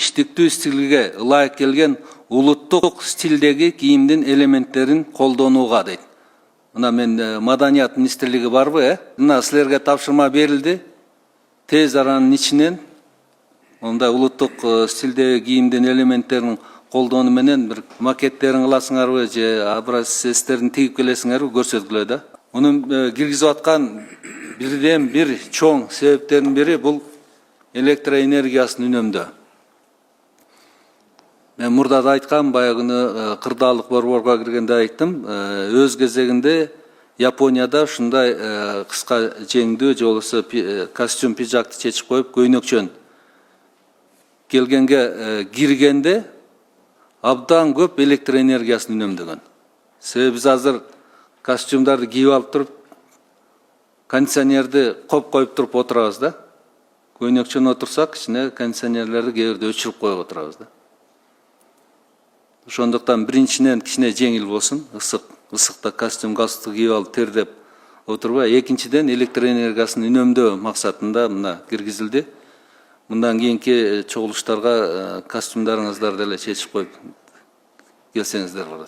иштиктүү стилге ылайык келген улуттук стилдеги кийимдин элементтерин колдонууга дейт. Мына мен маданият министрлиги барбы, мына силерге тапшырма берилди. Тез аранын ичинен ондай улуттук стилдеги кийимдин элементтерин колдонуу менен бир макеттерин кыласыңарбы же образцтерин тигип келесиңерби көрсөткүлө да. Мунун киргизип аткан бирден бир чоң себептердин бири бул электроэнергиясын үнөмдөө. Мен мурда да айткам, баягыны кырдаалык борборго киргенде айттым. Өз кезегинде Японияда ушундай кыска жеңдүү же болбосо костюм пиджакты чечип коюп көйнөкчөн келгенге киргенде абдан көп электроэнергиясын үнөмдөгөн. Себеби биз азыр костюмдарды кийип алып туруп кондиционерди коюп туруп отурабыз да. Көйнөкчөн отурсак, кичине кондиционерлерди кээ бирде өчүрүп коюп отурабыз да. Ошондуктан биринчиден кичине жеңил болсун, ысыкта костюм галстук кийип алып тердеп отурбай, экинчиден электроэнергиясын үнөмдөө максатында мына киргизилди. Мындан кийинки чогулуштарга костюмдарыңыздарды деле чечип коюп келсеңиздер болот.